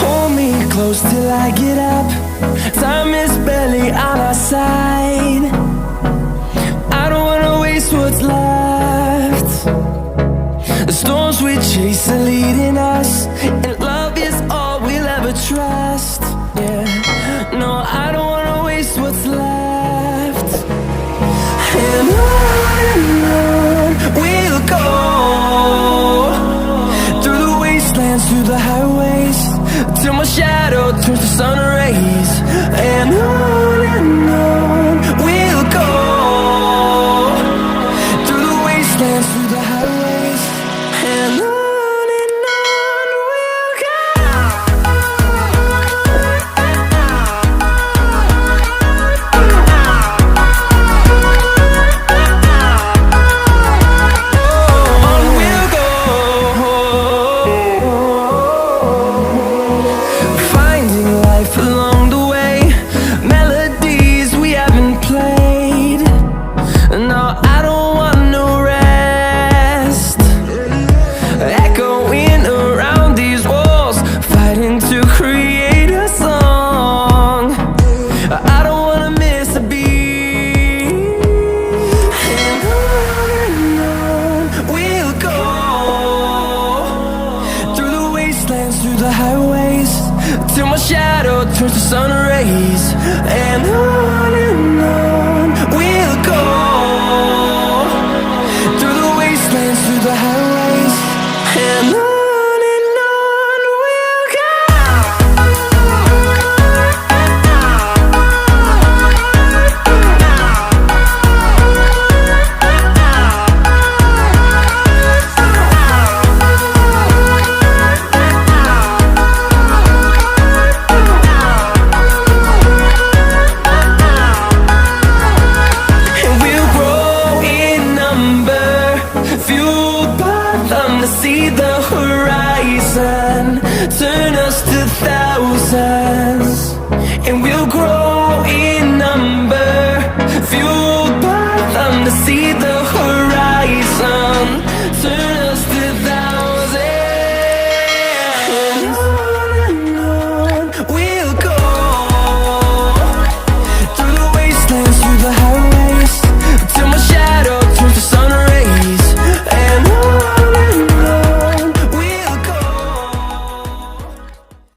Hold me close till I get up. Time is barely on our side. I don't wanna waste what's left. The storms we chase are leading us, and love is all we'll ever trust. Yeah, no, I don't wanna waste what's left. And on we'll go, through the wastelands, through the highways, till my shadow turns to sun rays. And on we'll go, through the wastelands, through the highways, and on we'll go. On we'll go, finding life along the way, melodies we haven't played. No, I don't want no rest, echoing around these walls, fighting to create a song. I don't wanna miss a beat. And on we'll go, through the wastelands, through the highways, till my shadow turns to sun rays. And on we'll go, through the wastelands, through the highways, and on we'll go. And we'll grow in number, fueled by them to see the horizon, turn us to thousands. And we'll grow